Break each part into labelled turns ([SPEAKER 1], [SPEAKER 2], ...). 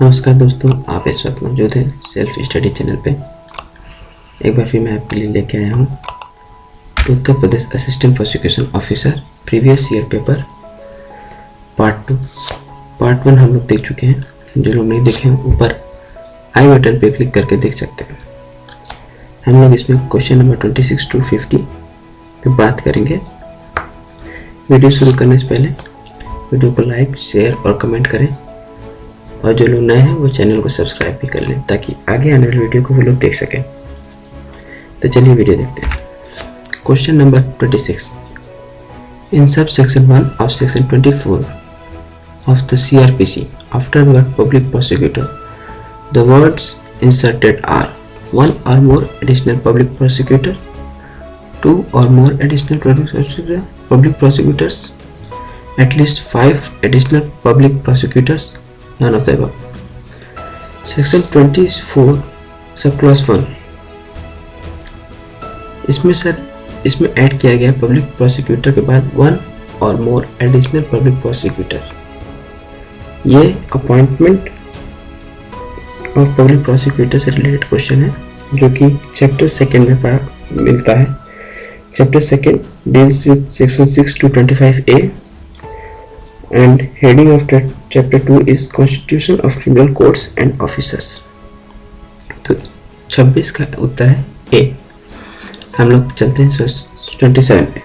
[SPEAKER 1] नमस्कार दोस्तों, आप इस वक्त मौजूद हैं सेल्फ स्टडी चैनल पे। एक बार फिर मैं आपके लिए लेके आया हूँ Uttar Pradesh assistant prosecution officer previous year paper part 2। Part 1 हम लोग देख चुके हैं। जो लोग नहीं देखे हैं ऊपर आई बटन पे क्लिक करके देख सकते हैं। हम लोग इसमें क्वेश्चन नंबर 26 to 50 पे बात करेंगे। वीडियो शुरू करने से पहले वीडियो को लाइक, शेयर और कमेंट करें, और जो लोग नए हैं वो चैनल को सब्सक्राइब भी कर लें ताकि आगे आने वाली वीडियो को वो लोग देख सकें। तो चलिए वीडियो देखते हैं। Question number 26। In subsection 1 of section 24 of the CRPC, after the word public prosecutor, the words inserted are 1 or more additional public prosecutor, 2 or more additional public prosecutors, at least 5 additional public prosecutors, none of the above. Section 24 sub clause 1, इसमें add किया गया public prosecutor के बाद 1 or more additional public prosecutor। ये appointment of public prosecutor से related question है जो कि चैप्टर 2 में मिलता है। Chapter 2 deals with section 6 to 25A and heading of chapter 2 is Constitution of Criminal Courts and Officers। तो 26 का उत्तर है A। हम लोग चलते हैं 27 पे।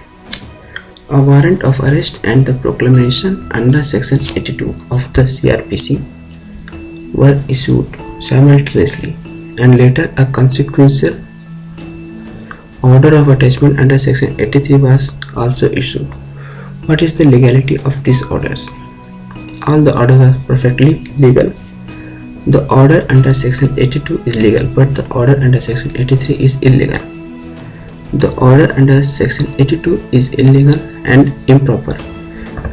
[SPEAKER 1] A warrant of arrest and the proclamation under section 82 of the CRPC were issued simultaneously and later a consequential order of attachment under section 83 was also issued. What is the legality of these orders? All the orders are perfectly legal. The order under section 82 is legal, but the order under section 83 is illegal. The order under section 82 is illegal and improper.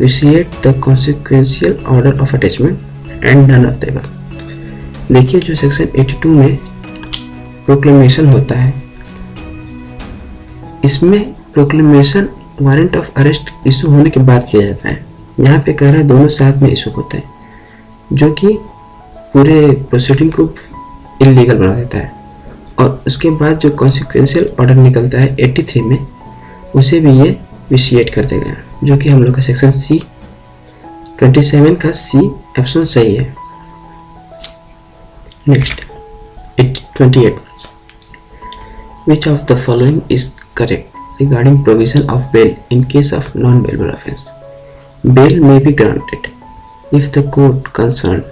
[SPEAKER 1] Vitiate the consequential order of attachment and none of the above। देखिए, जो section 82 में proclamation होता है, इसमें proclamation warrant of arrest issue होने के बाद किया जाता है। यहाँ पे कह रहा है दोनों साथ में इशू होते हैं, जो कि पूरे प्रोसीडिंग को इलीगल बना देता है। और उसके बाद जो कॉन्सिक्वेंशियल ऑर्डर निकलता है 83 में, उसे भी ये विशिएट कर देगा, जो कि हम लोग का सेक्शन 27 का C ऑप्शन सही है। Next 28। Which of the following is correct regarding provision of bail in case of non-bailable offence? Bail may be granted if the court concerned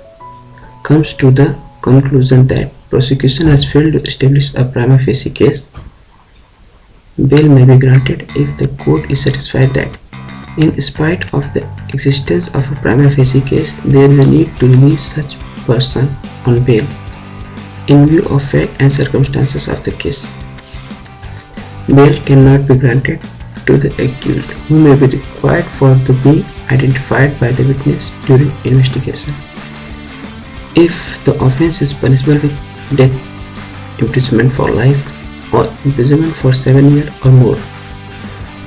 [SPEAKER 1] comes to the conclusion that prosecution has failed to establish a prima facie case. Bail may be granted if the court is satisfied that, in spite of the existence of a prima facie case, there is a need to release such person on bail in view of fact and circumstances of the case. Bail cannot be granted to the accused who may be required for to be identified by the witness during investigation. If the offence is punishable with death, imprisonment for life, or imprisonment for 7 years or more,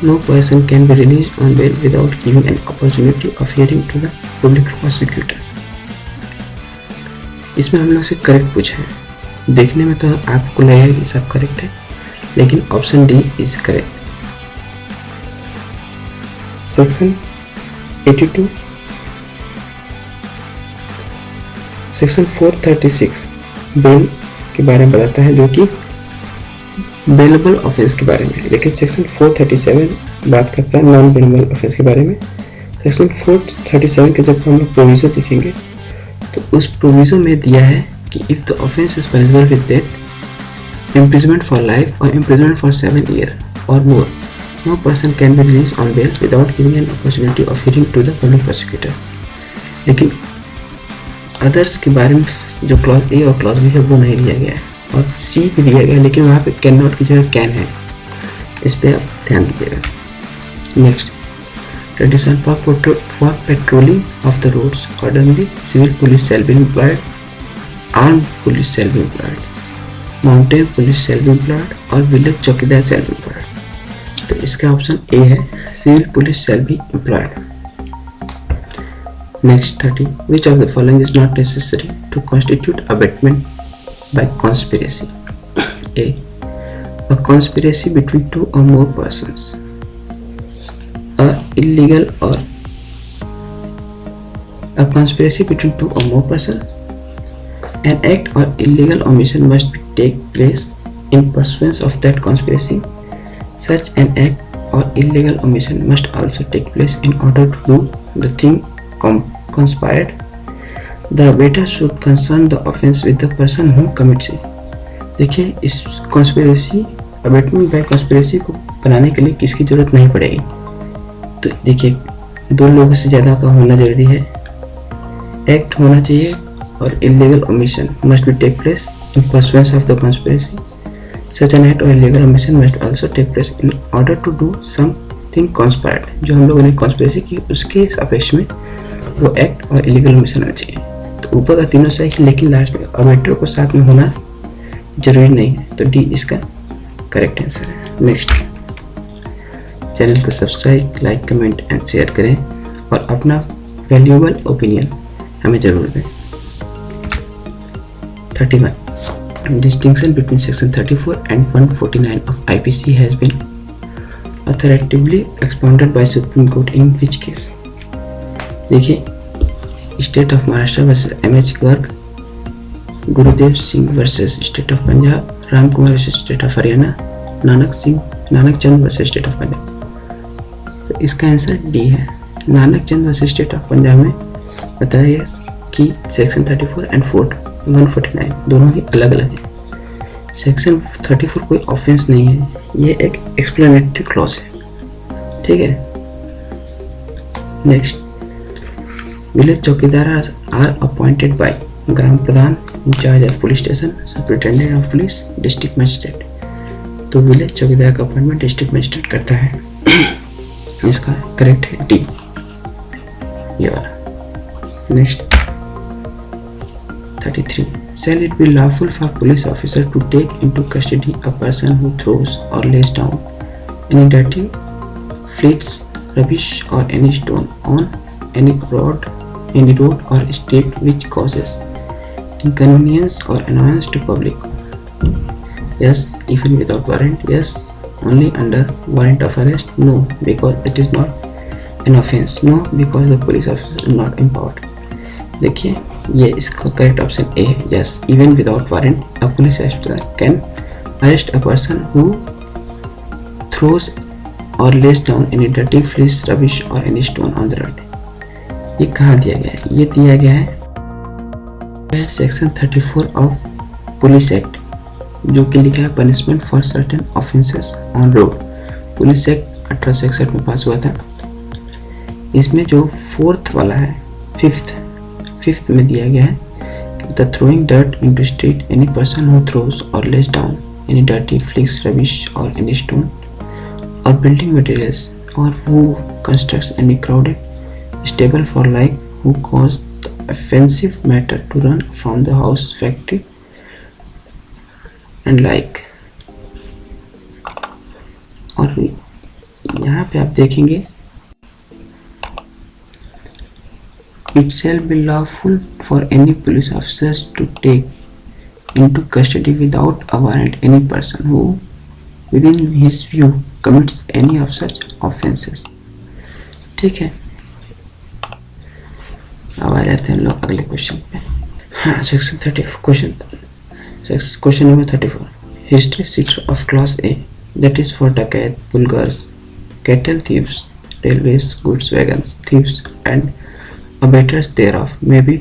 [SPEAKER 1] no person can be released on bail without giving an opportunity of hearing to the public prosecutor। इसमें हम लोग से correct पूछा है। देखने में तो आपको लगेगा कि सब करेक्ट है, लेकिन option D is correct. Section 82 section 436 bail के बारे में बताता है, जो कि बेलेबल ऑफेंस के बारे में, लेकिन सेक्शन 437 बात करता है नॉन बेलेबल ऑफेंस के बारे में। सेक्शन 437 के जब हम लोग प्रोविजन देखेंगे तो उस प्रोविजन में दिया है कि if the offence is punishable with death, imprisonment for life or imprisonment for 7 years or more, no person can be released on bail without giving an opportunity of hearing to the public prosecutor। लेकिन others के बारे में जो clause A और clause B है वो नहीं दिया गया है, और सी भी दिया गया है, लेकिन वहाँ पे कैन नॉट की जगह कैन है। इस पर आप ध्यान दीजिएगा। Next 27 for patrolling of the roads accordingly civil police shall be employed, armed police shall be employed, mountain police shall be employed और village chowkidar shall be employed. तो इसका ऑप्शन ए है, civil police shall be employed. Next 30. Which of the following is not necessary to constitute abetment by conspiracy? A. A conspiracy between two or more persons. A conspiracy between two or more persons. An act or illegal omission must take place in pursuance of that conspiracy. Such an act or illegal omission must also take place in order to do the thing conspired. The abater should concern the offense with the person who commits it. देखिए, इस conspiracy abetment bye conspiracy को बनाने के लिए किसकी जरूरत नहीं पड़ेगी। तो देखिए, दो लोगों से ज़्यादा का होना जरूरी है, एक्ट होना चाहिए, और illegal omission must be take place in pursuance of the conspiracy. Such an act और illegal omission must also take place in order to do something conspired. जो हम लोगों ने कॉन्स्पिरेसी की उसके सापेक्ष में वो एक्ट और इलीगल ओमिशन होना चाहिए. तो ऊपर का तीनों सही, लेकिन लास्ट में अबेटर को साथ में होना जरूरी नहीं है. तो डी इसका करेक्ट आंसर है. नेक्स्ट, चैनल को subscribe, like, comment and share करें और अपना वैल्यूएबल ओपिनियन हमें जरूर दें. 31. Distinction between section 34 and 149 of IPC has been authoritatively expounded by Supreme Court in which case? देखिए, state of Maharashtra versus MH Garg, Gurudev Singh versus state of Punjab, Ram Kumar versus state of Haryana, Nanak Chand versus state of Punjab. तो इसका answer D है. Nanak Chand versus state of Punjab में बताया गया कि section 34 and 149 दोनों ही अलग अलग है. सेक्शन 34 कोई ऑफेंस नहीं है, ये एक एक्सप्लेनेटरी क्लॉज है. ठीक है. Next, village chowkidar are appointed by gram pradhan, in charge of police station, superintendent of police, district magistrate. तो विलेज चौकीदार का अपॉइंटमेंट डिस्ट्रिक्ट मजिस्ट्रेट करता है. इसका करेक्ट है डी, ये वाला. Next 33. Shall it be lawful for police officer to take into custody a person who throws or lays down any dirty, fleets, rubbish or any stone on any road or street which causes inconvenience or annoyance to public? Yes, even without warrant. Yes, only under warrant of arrest. No, because it is not an offense. No, because the police officer is not empowered. देखिए, ये इसका correct option A है. Yes, even without warrant a police officer can arrest a person who throws और lays down any dirty, filth, rubbish और any stone on the road. ये कहाँ दिया गया है? ये दिया गया है सेक्शन 34 ऑफ पुलिस एक्ट, जो कि लिखा है punishment for certain offences on road. Police act 1861 में पास हुआ था. इसमें जो फोर्थ वाला है, फिफ्थ में दिया गया है the throwing dirt into street any person who throws और lays down any dirty, filth, rubbish और एनी स्टोन और बिल्डिंग मटेरियल्स और who constructs any crowded stable for like who cause the offensive matter to run from the house, factory and like. और यहाँ पे आप देखेंगे It shall be lawful for any police officers to take into custody without a warrant any person who, within his view, commits any of such offences. ठीक है. अब आ जाते हैं लोग अगले क्वेश्चन पे. हाँ, section 34 question number 34. History sheeter of class A, that is for डकैत, बुलगर्स, cattle thieves, railways, goods wagons thieves and abettors thereof may be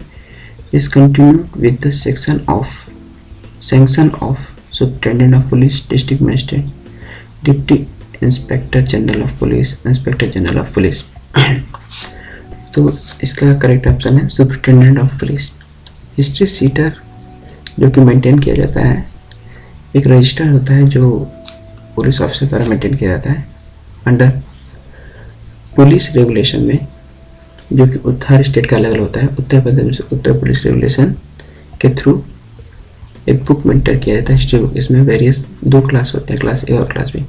[SPEAKER 1] discontinued with the sanction of Superintendent of Police, District Magistrate, Deputy Inspector General of Police, Inspector General of Police. तो इसका correct option है superintendent of police. History sheeter जो कि maintain किया जाता है, एक register होता है जो पुलिस ऑफिसर द्वारा मेंटेन किया जाता है अंडर पुलिस रेगुलेशन में, जो कि हर स्टेट का अलग अलग होता है. उत्तर प्रदेश में उत्तर पुलिस रेगुलेशन के थ्रू एक बुक मेंटेन किया जाता है, हिस्ट्री बुक. इसमें वेरियस 2 क्लास होते हैं, क्लास ए और क्लास बी.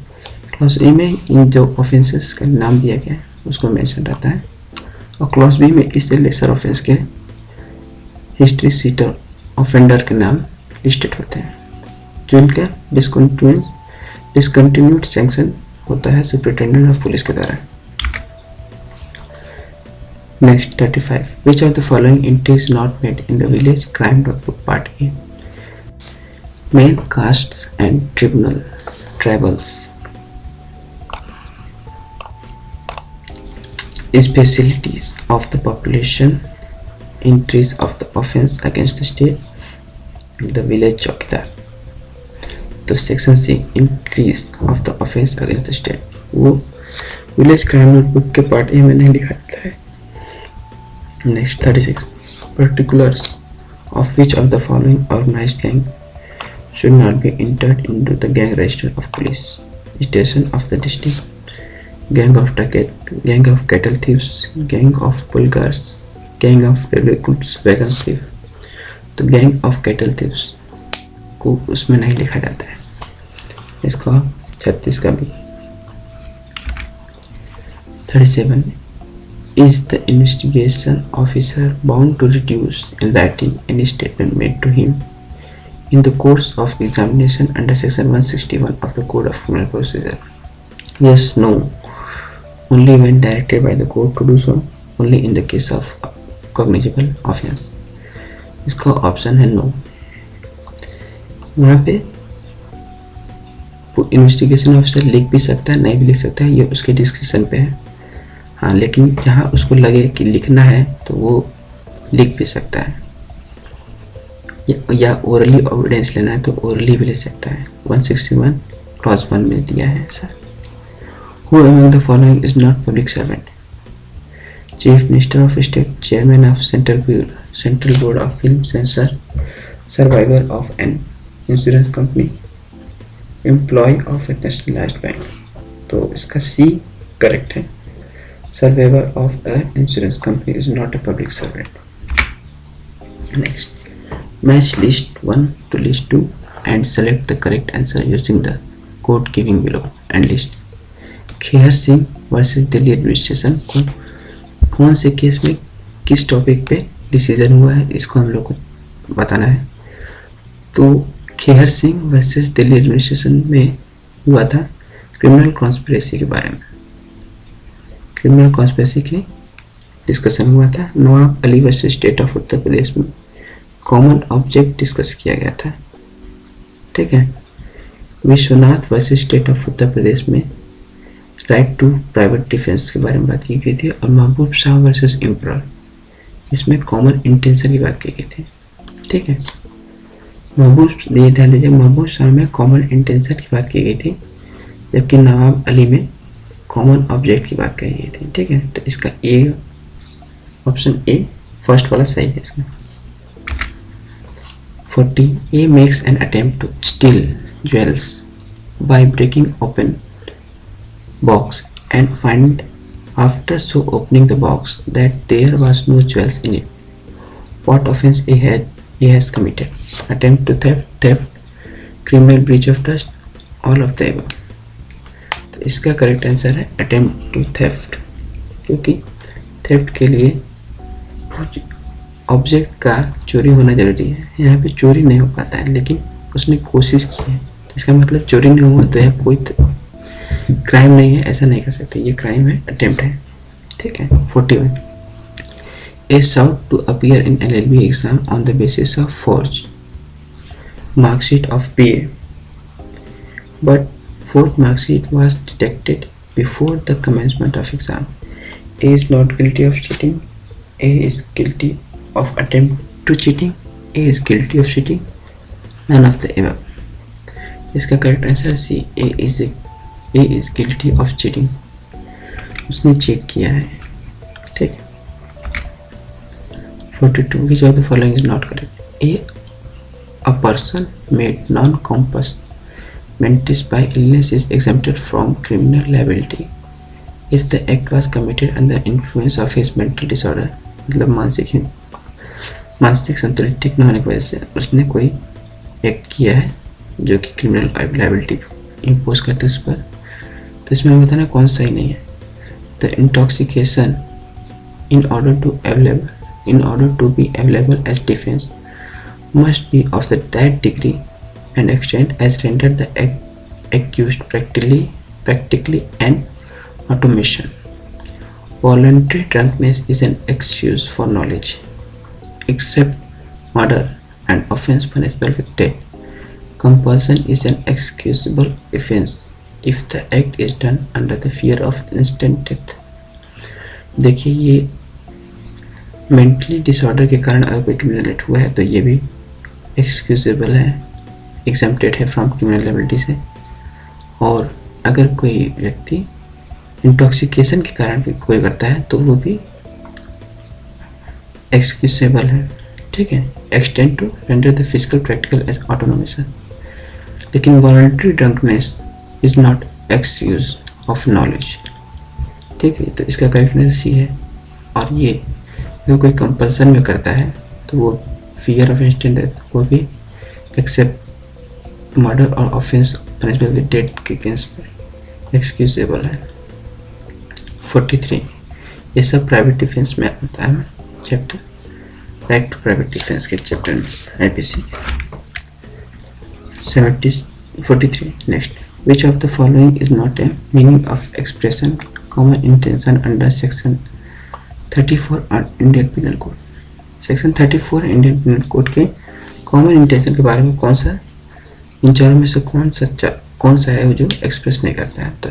[SPEAKER 1] क्लास ए में इन जो ऑफेंसेस का नाम दिया गया है उसको मेंशन रहता है, और क्लॉज बी में इससे लेसर ऑफेंस के हिस्ट्री सीटर ऑफेंडर के नाम लिस्टेड होते हैं, जो इनका डिसकंटिन्यूड सैंक्शन होता है सुपरिटेंडेंट ऑफ पुलिस के द्वारा। Next 35, which of the following entries not made in the village crime notebook part A? Main castes and tribals, specialties of the population, entries of the offense against the state, the village chowkidar. तो section C increase of the offence against the state, वो village crime notebook के part A में नहीं लिखा जाता है। Next 36, particulars of which of the following organised gang should not be entered into the gang register of police station of the district, gang of cattle thieves, gang of bulgars, gang of railway goods wagon thief। तो gang of cattle thieves को उसमें नहीं लिखा जाता है, इसका 36 का भी। 37, is the investigation officer bound to reduce in writing any statement made to him in the course of examination under section 161 of the Code of Criminal Procedure? Yes, no, only when directed by the court to do so, only in the case of cognizable offense। इसका option है no. वहाँ पे investigation officer लिख भी सकता है, नहीं भी लिख सकता है, ये उसके डिस्क्रिप्शन पे है। हाँ, लेकिन जहाँ उसको लगे कि लिखना है तो वो लिख भी सकता है, या ओरली एविडेंस लेना है तो ओरली भी ले सकता है। 161 क्लॉज 1 में दिया है sir. Who among the following is not public servant? Chief Minister of State, Chairman of Central Board of Film Censor, Survivor of an insurance company, Employee of a nationalized bank। तो इसका C correct है। Survivor of an insurance company is not a public servant। Next, match list 1 to list 2 and select the correct answer using the code given below and list। Khehar Singh versus Delhi administration कौन से case में किस topic पे decision हुआ है, इसको हम लोग को बताना है। तो खेहर सिंह वर्सेस दिल्ली एडमिनिस्ट्रेशन में हुआ था क्रिमिनल कॉन्स्पिरेसी के बारे में। क्रिमिनल कॉन्स्पिरेसी के डिस्कशन हुआ था। Nawab Ali versus state of Uttar Pradesh में कॉमन ऑब्जेक्ट डिस्कस किया गया था, ठीक है। Vishwanath versus state of Uttar Pradesh में राइट टू प्राइवेट डिफेंस के बारे में बात की गई थी। और महबूब शाह वर्सेस एम्परर, इसमें कॉमन इंटेंशन की बात की गई थी, ठीक है। ये ध्यान दीजिए, महबूब शाह में कॉमन इंटेंशन की बात की गई थी, जबकि नवाब अली में कॉमन ऑब्जेक्ट की बात कही गई थी, ठीक है। तो इसका ए ऑप्शन ए फर्स्ट वाला सही है इसका। 40, A makes an attempt to steal jewels by breaking open box and find after so opening the box that there was no jewels in it. What offense he has committed? Attempt to theft, criminal breach of trust, all of the above। तो इसका correct answer है attempt to theft, क्योंकि theft के लिए object का चोरी होना जरूरी है। यहाँ पे चोरी नहीं हो पाता है, लेकिन उसने कोशिश की है, तो इसका मतलब चोरी नहीं हुआ तो यह कोई क्राइम नहीं है, ऐसा नहीं कर सकते, ये क्राइम है, अटेम्प्ट है, ठीक है। 41, A sought to appear in LLB exam on the basis of forge marksheet of BA, but forged marksheet was detected before the commencement of exam. A is not guilty of cheating, A is guilty of attempt to cheating, A is guilty of cheating, none of the above. इसका correct answer C, A is guilty of cheating, उसने check किया है, ठीक। 42, which of the following is not correct? A a person made non compos mentis by illness is exempted from criminal liability if the act was committed under influence of his mental disorder. मतलब मानसिक संतुलित ठीक न होने की वजह से उसने कोई एक्ट किया है जो कि क्रिमिनल लायबिलिटी इम्पोज करते उस पर। तो इसमें हमें बताना कौन सही नहीं है। तो intoxication in order to be available as defense must be of that degree and extent as render the accused practically an automation. Voluntary drunkenness is an excuse for knowledge, except murder and offense punishable with death. Compulsion is an excusable offense if the act is done under the fear of instant death. देखिए ये mentally disorder के कारण अगर कोई criminal हुआ है तो ये भी एक्सक्यूजेबल है, एग्जम्प्टेड है फ्रॉम क्रिमिनल लायबिलिटी से। और अगर कोई व्यक्ति इंटॉक्सिकेशन के कारण भी कोई करता है तो वो भी एक्सक्यूजेबल है, ठीक है, extend to render the physical practical as autonomous. लेकिन voluntary drunkenness is not excuse of knowledge, ठीक है, तो इसका करेक्टनेस सी है। और ये अगर कोई कंपल्सन में करता है तो वो फियर ऑफ इंस्टेंट डेथ, वो भी एक्सेप्ट मर्डर और ऑफेंस पनिशमेंट विद डेथ के अगेंस्ट में एक्सक्यूजेबल है। 43 ये सब प्राइवेट डिफेंस में आता है chapter, right to private defence के चैप्टर में IPC. 43 next, which of the following is not a meaning of expression common intention under section 34 Indian penal code. Section 34 Indian penal code के common intention के बारे में कौन सा इन चारों में से कौन सा है जो एक्सप्रेस नहीं करता है? तो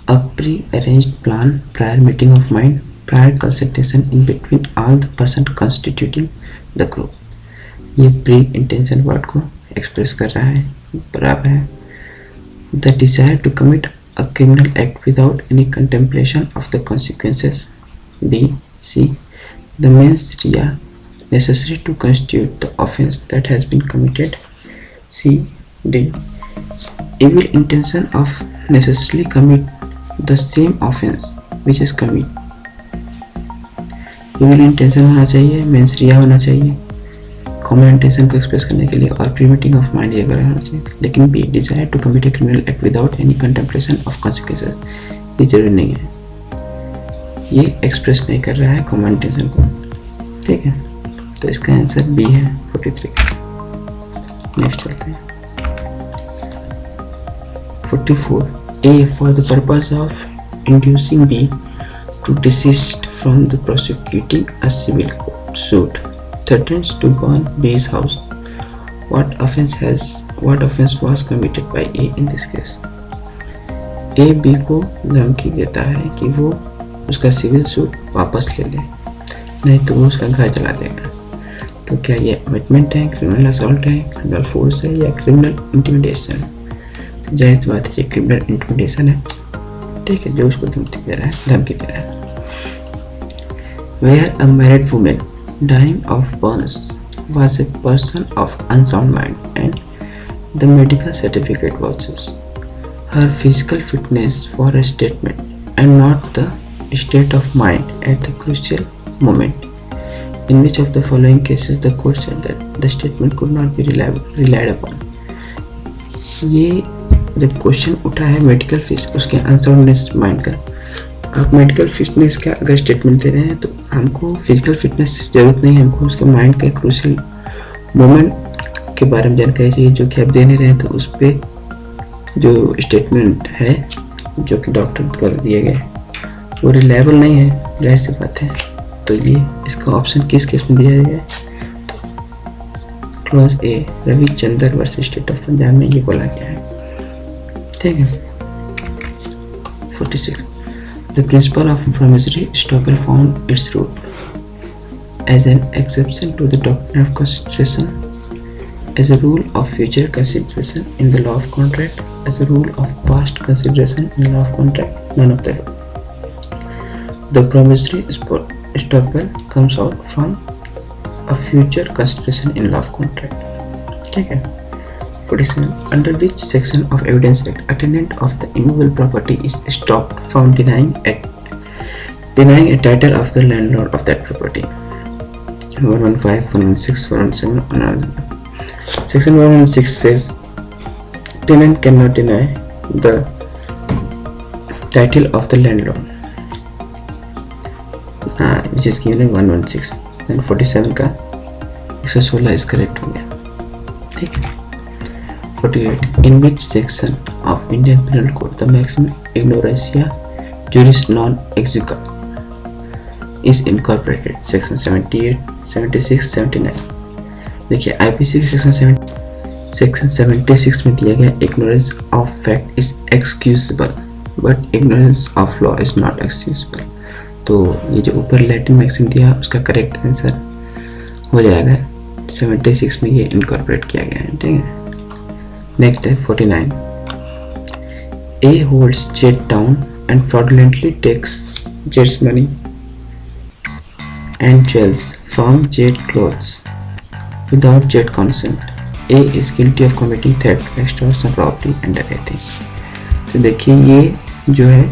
[SPEAKER 1] a pre-arranged plan, prior meeting of mind, prior consultation in between all the person constituting the group। ये प्री इंटेंशन वर्ड को एक्सप्रेस कर रहा है, बराबर है। The desire to commit a criminal act without any contemplation of the consequences। B, C, the mens rea necessary to constitute the offense that has been committed। C, D, evil intention of necessarily commit the same offense which is commit। evil intention होना चाहिए, mens rea होना चाहिए common intention को express करने के लिए, और प्रीमीटिंग of mind ये वगैरह होना चाहिए। लेकिन B, desire to commit a criminal act without any contemplation of consequences, ये जरूरी नहीं है, ये एक्सप्रेस नहीं कर रहा है कॉमन इंटेंशन को, ठीक है। तो इसका आंसर बी है 43। नेक्स्ट चलते हैं 44 A, for the purpose of inducing B to desist from the prosecuting a civil suit threatens to burn B's house। What offense was committed by A in this case? A B को धमकी देता है कि वो उसका civil suit वापस ले ले, नहीं तो वो उसका घर जला देगा। तो क्या ये कमिटमेंट है, क्रिमिनल असॉल्ट है, क्रिमिनल फोर्स है या क्रिमिनल इंटिमिडेशन? तो जाहिर सी बात है ये क्रिमिनल इंटिमिडेशन है, ठीक है, जो उसको धमकी दे रहा है। Where a married woman dying of burns was a person of unsound mind and the medical certificate vouches her physical fitness for a statement and not the state of mind at the crucial moment। In which of the following cases the court said that the statement could not be relied upon? ये जब question उठा है medical fitness, उसके unsoundness mind का, आप medical fitness का अगर statement दे रहे हैं तो हमको फिजिकल फिटनेस जरूरत नहीं है, हमको उसके माइंड के क्रूशियल मोमेंट के बारे में जानकारी चाहिए जो कि आप दे नहीं रहे हैं। तो उस पर जो स्टेटमेंट है जो कि डॉक्टर द्वारा दिए गए वो रिलायबल नहीं है, जाहिर सी बात है। तो ये इसका ऑप्शन किस केस में दिया गया है? तो clause A, Ravichandra versus state of Punjab में ये बोला गया है, ठीक है। 46 The principle of promissory estoppel found its root as an exception to the doctrine of consideration, as a rule of future consideration in the law of contract, as a rule of past consideration in the law of contract, none of the above। The promissory estoppel comes out from a future consideration in law of contract, ठीक है। 47 Under which section of Evidence Act a tenant of the immovable property is stopped from denying a title of the landlord of that property? 115, 116, 117, 117. Section 116 says tenant cannot deny the title of the landlord, which which is given 116, then 47 का 116 is correct हो गया। ठीक है। 48 in which section of Indian penal code the maxim ignorantia juris non excusat is incorporated, section 78, 76, 79। देखिए IPC section 76 में दिया गया ignorance of fact is excusable but ignorance of law is not excusable। तो ये जो ऊपर लैटिन मैक्सिम दिया उसका करेक्ट आंसर हो जाएगा 76 में, ये इनकॉर्पोरेट किया गया है। ठीक है। नेक्स्ट है 49 A holds Jet down and fraudulently takes Jet's money and jewels from Jet clothes without Jet consent. A is guilty of committing theft, extortion, robbery and anything। तो देखिए ये जो है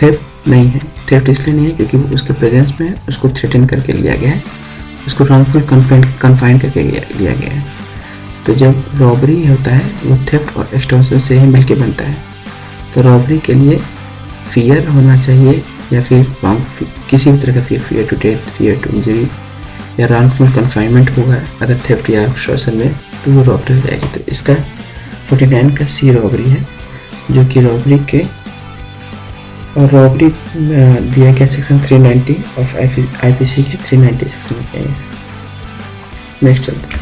[SPEAKER 1] थेफ्ट नहीं है, थेफ्ट इसलिए नहीं है क्योंकि वो उसके प्रेजेंस में उसको थ्रेटन करके लिया गया है, उसको रॉन्गफुल कन्फाइन करके लिया गया है। तो जब रॉबरी होता है वो थेफ्ट और एक्सटॉर्शन से ही मिलके बनता है। तो रॉबरी के लिए फियर होना चाहिए या फिर किसी भी तरह का fear to death, fear to injury या रॉन्गफुल कन्फाइनमेंट होगा अगर थेफ्ट या एक्सटॉर्शन में, तो वो रॉबरी हो जाएगी। तो इसका 49 का सी रॉबरी है, जो कि रॉबरी के और रॉबरी दिया गया सेक्शन 390 ऑफ आईपीसी के 390 सेक्शन में है। नेक्स्ट चलते हैं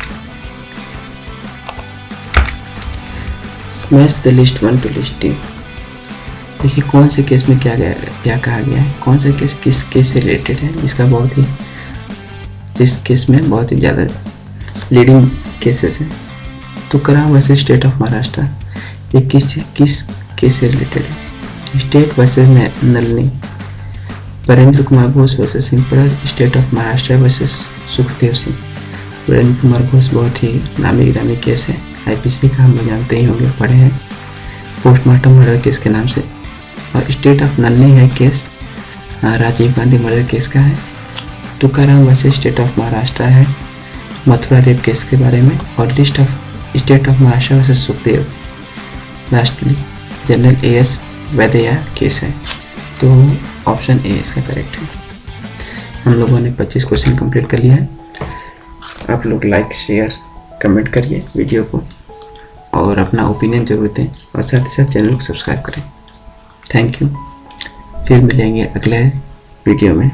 [SPEAKER 1] match the list 1 to list 2। देखिए कौन से केस में क्या कहा गया है, कौन सा केस किस केस से रिलेटेड है, जिस केस में बहुत ही ज़्यादा लीडिंग केसेस हैं। Tukaram versus state of Maharashtra, ये किस केस से रिलेटेड है। State versus Nalini, Virendra Kumar Ghosh versus simple, state of Maharashtra versus Sukhdev Singh. Virendra Kumar Ghosh बहुत ही नामी गिरामी केस है, आईपीसी का हम लोग जानते ही होंगे, पढ़े हैं, पोस्टमार्टम मर्डर केस के नाम से। और स्टेट ऑफ नलनी है case Rajiv Gandhi murder case का है। Tukaram versus state of Maharashtra है मथुरा रेप केस के बारे में। और list of state of Maharashtra versus Sukhdev lastly general AS Vaidya case है। तो ऑप्शन ए इसका करेक्ट है। हम लोगों ने 25 क्वेश्चन कंप्लीट कर लिया है। आप लोग लाइक शेयर कमेंट करिए वीडियो को और अपना ओपिनियन जरूर दें और साथ ही साथ चैनल को सब्सक्राइब करें। Thank you. फिर मिलेंगे अगले वीडियो में।